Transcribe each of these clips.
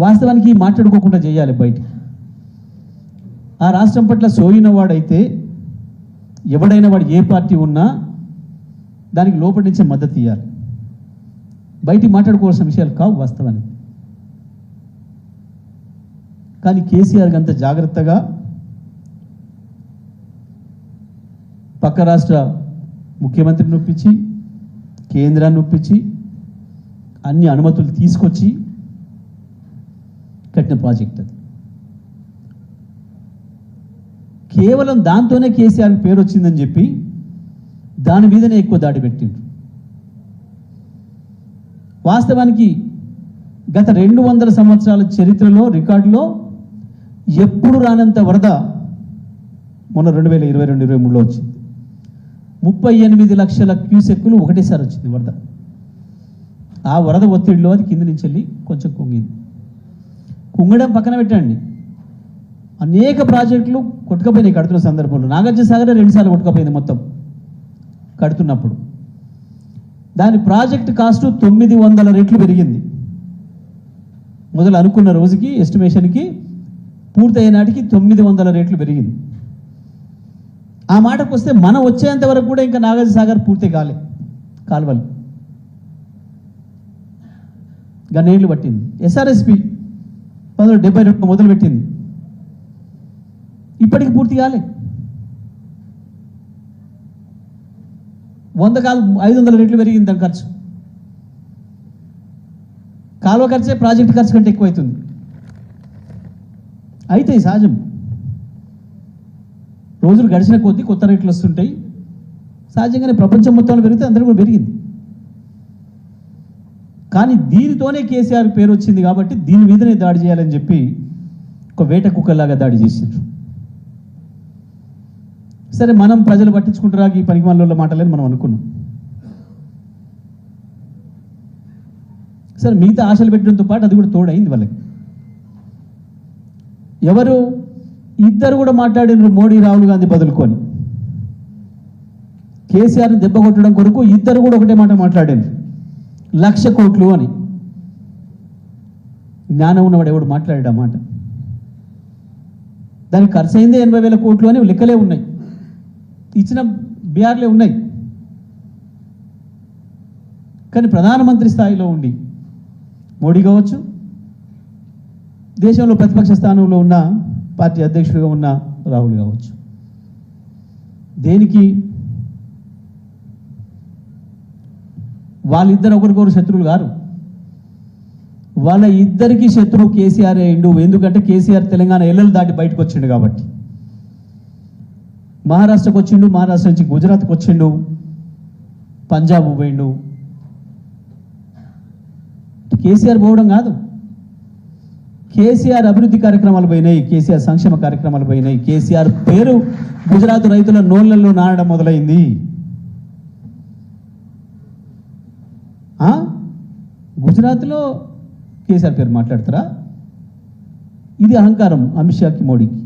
వాస్తవానికి మాట్లాడుకోకుండా చేయాలి బయట. ఆ రాష్ట్రం పట్ల సోయిన వాడైతే ఎవడైనా వాడు ఏ పార్టీ ఉన్నా దానికి లోపలి నుంచే మద్దతు ఇవ్వాలి. బయటికి మాట్లాడుకోవాల్సిన విషయాలు కావు వాస్తవానికి. కానీ కేసీఆర్కి అంత జాగ్రత్తగా పక్క రాష్ట్ర ముఖ్యమంత్రిని ఒప్పించి కేంద్రాన్ని ఒప్పించి అన్ని అనుమతులు తీసుకొచ్చి కట్టిన ప్రాజెక్ట్ అది. కేవలం దాంతోనే కేసీఆర్కి పేరు వచ్చిందని చెప్పి దాని మీదనే ఎక్కువ దాడి పెట్టిండ్రు. వాస్తవానికి గత 200 సంవత్సరాల చరిత్రలో రికార్డులో ఎప్పుడు రానంత వరద మొన్న 2022-23లో వచ్చింది. 38 లక్షల క్యూసెక్కులు ఒకటేసారి వచ్చింది వరద. ఆ వరద ఒత్తిడిలో అది కింద నుంచి వెళ్ళి కొంచెం కుంగింది. కుంగడం పక్కన పెట్టండి, అనేక ప్రాజెక్టులు కొట్టుకపోయినాయి కడుతున్న సందర్భంలో. నాగార్జున సాగర్ 2 సార్లు కొట్టుకపోయింది మొత్తం కడుతున్నప్పుడు. దాని ప్రాజెక్ట్ కాస్ట్ 900 రెట్లు పెరిగింది. మొదలు అనుకున్న రోజుకి ఎస్టిమేషన్కి పూర్తయ్యే నాటికి 900 రెట్లు పెరిగింది. ఆ మాటకు వస్తే మనం వచ్చేంత వరకు కూడా ఇంకా నాగార్జున సాగర్ పూర్తి కాలే కాలువలు. గన్నేళ్లు పట్టింది. SRSP 1972 మొదలుపెట్టింది, ఇప్పటికి పూర్తి కాలే. 500 రెట్లు పెరిగింది దాని ఖర్చు. కాలువ ఖర్చే ప్రాజెక్ట్ ఖర్చు కంటే ఎక్కువ అవుతుంది. అయితే సహజం, రోజులు గడిచిన కొద్దీ కొత్త రేట్లు వస్తుంటాయి. సహజంగానే ప్రపంచం మొత్తంలో పెరిగితే అందరూ కూడా పెరిగింది. కానీ దీనితోనే కేసీఆర్ పేరు వచ్చింది కాబట్టి దీని మీదనే దాడి చేయాలని చెప్పి ఒక వేట కుక్కలాగా దాడి చేసిండ్రు. సరే, మనం ప్రజలు పట్టించుకుంటారా ఈ పనికిమాలలో మాటలని మనం అనుకున్నాం. సరే, మిగతా ఆశలు పెట్టడంతో పాటు అది కూడా తోడైంది వాళ్ళకి. ఎవరు ఇద్దరు కూడా మాట్లాడినారు, మోడీ రాహుల్ గాంధీ బదులుకొని. కేసీఆర్ని దెబ్బ కొట్టడం కొరకు ఇద్దరు కూడా ఒకటే మాట మాట్లాడారు, 1,00,000 కోట్లు అని. జ్ఞానం ఉన్నవాడు ఎవడు మాట్లాడాడు ఆ మాట? దానికి ఖర్చు అయిందే 80,000 కోట్లు అని లెక్కలే ఉన్నాయి, ఇచ్చిన బీఆర్లే ఉన్నాయి. కానీ ప్రధానమంత్రి స్థాయిలో ఉండి మోడీ కావచ్చు, దేశంలో ప్రతిపక్ష స్థానంలో ఉన్న పార్టీ అధ్యక్షుడిగా ఉన్న రాహుల్ కావచ్చు, దేనికి వాళ్ళిద్దరు ఒకరికొకరు శత్రువులు గారు. వాళ్ళ ఇద్దరికి శత్రువు కేసీఆర్ అయిండు. ఎందుకంటే కేసీఆర్ తెలంగాణ ఎల్లలు దాటి బయటకు వచ్చిండు కాబట్టి. మహారాష్ట్రకు వచ్చిండు, మహారాష్ట్ర నుంచి గుజరాత్కి వచ్చిండు, పంజాబ్ పోయిండు. కేసీఆర్ పోవడం కాదు, కేసీఆర్ అభివృద్ధి కార్యక్రమాలు పోయినాయి, కేసీఆర్ సంక్షేమ కార్యక్రమాలు పోయినాయి. కేసీఆర్ పేరు గుజరాత్ రైతుల నోళ్లలో నానడం మొదలైంది. గుజరాత్లో కేసీఆర్ పేరు మాట్లాడతారా? ఇది అహంకారం అమిత్ షాకి, మోడీకి.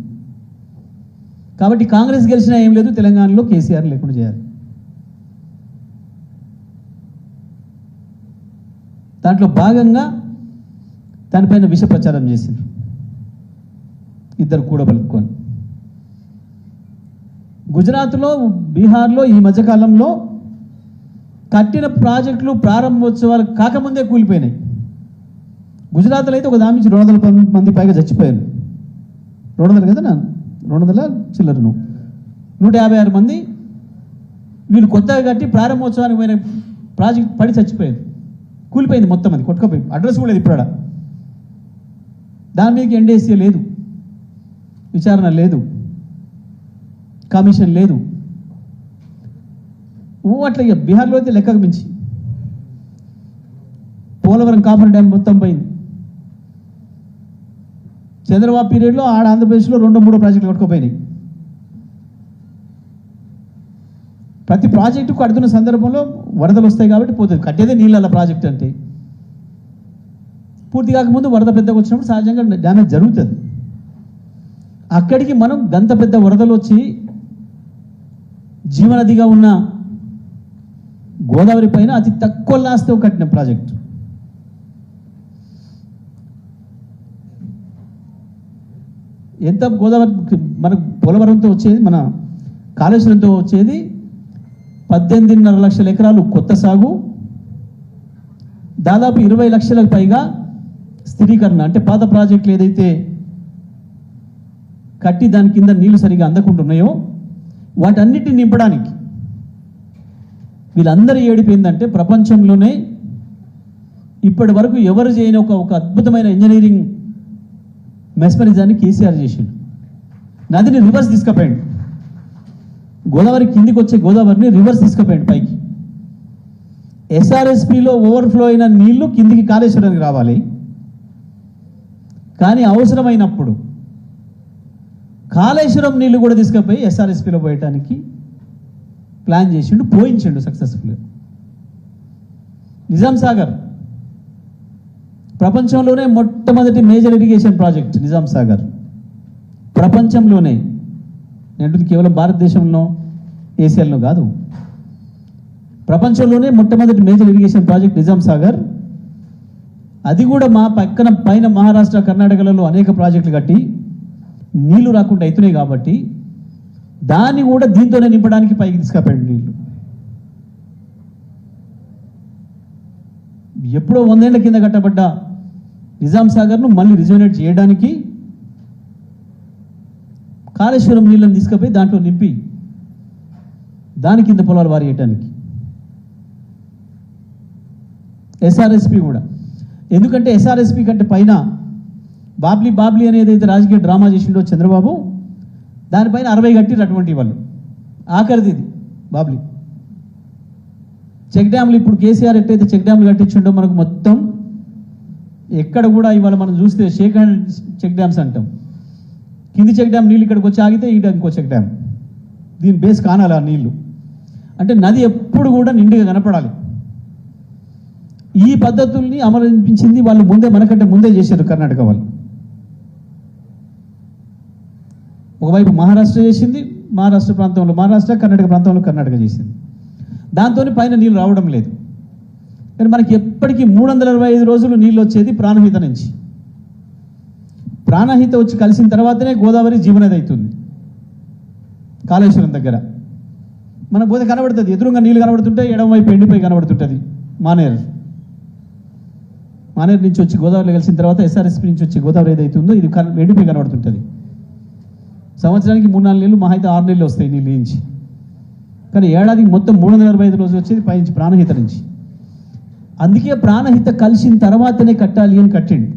కాబట్టి కాంగ్రెస్ గెలిచినా ఏం లేదు, తెలంగాణలో కేసీఆర్ లేకుండా చేయాలి. దాంట్లో భాగంగా దానిపైన విష ప్రచారం చేసిండ్రు ఇద్దరు కూడా పలుకొని. గుజరాత్లో, బీహార్లో ఈ మధ్యకాలంలో కట్టిన ప్రాజెక్టులు ప్రారంభోత్సవాలు కాకముందే కూలిపోయినాయి. గుజరాత్లో అయితే ఒక దాని నుంచి 200 మంది పైగా చచ్చిపోయారు. 200 కదా, 200 చిల్లరను 156 మంది వీళ్ళు కొత్తగా కట్టి ప్రారంభోత్సవానికి పోయిన ప్రాజెక్ట్ పడి చచ్చిపోయారు. కూలిపోయింది మొత్తం, అది కొట్టుకపోయి. అడ్రస్ కూడా లేదు ఇప్పుడు. దాని మీదకి NDSA లేదు, విచారణ లేదు, కమిషన్ లేదు. అట్లా ఇక బీహార్లో అయితే లెక్కకు మించి. పోలవరం కాపర్ డ్యామ్ మొత్తం పోయింది. చంద్రబాబు పీరియడ్లో ఆడ ఆంధ్రప్రదేశ్లో 2-3 ప్రాజెక్టులు కొట్టుకుపోయినాయి. ప్రతి ప్రాజెక్టు కడుతున్న సందర్భంలో వరదలు వస్తాయి కాబట్టి పోతుంది. కట్టేదే నీళ్ళ ప్రాజెక్ట్ అంటే. పూర్తి కాకముందు వరద పెద్దగా వచ్చినప్పుడు సహజంగా డ్యామేజ్ జరుగుతుంది. అక్కడికి మనం గంత పెద్ద వరదలు వచ్చి జీవనదిగా ఉన్న గోదావరి పైన అతి తక్కువ లాస్తో కట్టిన ప్రాజెక్టు. ఎంత గోదావరి మనకు పోలవరంతో వచ్చేది, మన కాళేశ్వరంతో వచ్చేది 18.5 లక్షల ఎకరాలు కొత్త సాగు, దాదాపు 20 లక్షలకు పైగా స్థిరీకరణ. అంటే పాత ప్రాజెక్టులు ఏదైతే కట్టి దాని కింద నీళ్లు సరిగా అందకుంటున్నాయో వాటన్నిటిని నింపడానికి వీళ్ళందరూ ఏడిపోయిందంటే ప్రపంచంలోనే ఇప్పటి వరకు ఎవరు చేయని ఒక అద్భుతమైన ఇంజనీరింగ్ మెస్మరిజాన్ని కేసీఆర్ చేసిండు. నదిని రివర్స్ తీసుకుపోయాడు, గోదావరి కిందికి వచ్చే గోదావరిని రివర్స్ తీసుకుపోయాడు పైకి. ఎస్ఆర్ఎస్పిలో ఓవర్ఫ్లో అయిన నీళ్లు కిందికి కాళేశ్వరానికి రావాలి, కానీ అవసరమైనప్పుడు కాళేశ్వరం నీళ్లు కూడా తీసుకుపోయి ఎస్ఆర్ఎస్పిలో పోయటానికి ప్లాన్ చేసిండు, పోయించిండు సక్సెస్ఫుల్గా. నిజాం సాగర్ ప్రపంచంలోనే మొట్టమొదటి major irrigation project. Nizam Sagar ప్రపంచంలోనే, నేను కేవలం భారతదేశంలో ఏసియాలో కాదు, ప్రపంచంలోనే మొట్టమొదటి major irrigation project Nizam Sagar. అది కూడా మా పైన మహారాష్ట్ర కర్ణాటకలలో అనేక ప్రాజెక్టులు కట్టి నీళ్లు రాకుండా అవుతున్నాయి కాబట్టి దాన్ని కూడా దీంతోనే నింపడానికి పైకి తీసుకుపోయాడు నీళ్లు. ఎప్పుడో 100 ఏళ్ల కింద కట్టబడ్డ నిజాం సాగర్ను మళ్ళీ రిజోనేట్ చేయడానికి కాళేశ్వరం నీళ్ళని తీసుకుపోయి దాంట్లో నింపి దాని కింద పొలాలు వారియటానికి. ఎస్ఆర్ఎస్పి కూడా, ఎందుకంటే ఎస్ఆర్ఎస్పి కంటే పైన బాబ్లీ అనేది అయితే రాజకీయ డ్రామా చేసిండో చంద్రబాబు, దానిపైన 60 కట్టిరు అటువంటి వాళ్ళు. ఆఖరిది ఇది బాబ్లీ. చెక్ డ్యామ్లు ఇప్పుడు కేసీఆర్ ఎట్టయితే చెక్ డ్యామ్లు కట్టించుండో మనకు మొత్తం ఎక్కడ కూడా ఇవాళ మనం చూస్తే షేక్ హ్యాండ్ చెక్ డ్యామ్స్ అంటాం. కింది చెక్ డ్యామ్ నీళ్ళు ఇక్కడికి వచ్చి ఆగితే ఈడ ఇంకో చెక్ డ్యామ్, దీని బేస్ కానాలి ఆ నీళ్లు. అంటే నది ఎప్పుడు కూడా నిండుగా కనపడాలి. ఈ పద్ధతుల్ని అమలుపించింది వాళ్ళు మనకంటే ముందే చేశారు కర్ణాటక వాళ్ళు. ఒకవైపు మహారాష్ట్ర చేసింది, మహారాష్ట్ర ప్రాంతంలో మహారాష్ట్ర, కర్ణాటక ప్రాంతంలో కర్ణాటక చేసింది. దాంతో పైన నీళ్ళు రావడం లేదు. కానీ మనకి ఎప్పటికీ 365 రోజులు నీళ్ళు వచ్చేది ప్రాణహిత నుంచి. ప్రాణహిత వచ్చి కలిసిన తర్వాతనే గోదావరి జీవనది అవుతుంది. కాళేశ్వరం దగ్గర మనకు పోతే కనబడుతుంది, ఎదురుగా నీళ్ళు కనబడుతుంటే ఎడమ వైపు ఎండిపోయి కనబడుతుంటుంది. మానేరు నుంచి వచ్చి గోదావరిలో కలిసిన తర్వాత ఎస్ఆర్ఎస్పి నుంచి వచ్చి గోదావరి ఏదైతుందో ఇది ఎండిపోయి కనబడుతుంటుంది. సంవత్సరానికి 3-4 నెలలు, మహా అయితే 6 నెలలు వస్తాయి నీళ్ళు నుంచి. కానీ ఏడాదికి మొత్తం 365 రోజులు వచ్చేది పైనుంచి ప్రాణహిత నుంచి. అందుకే ప్రాణహిత కలిసిన తర్వాతనే కట్టాలి అని కట్టిండు.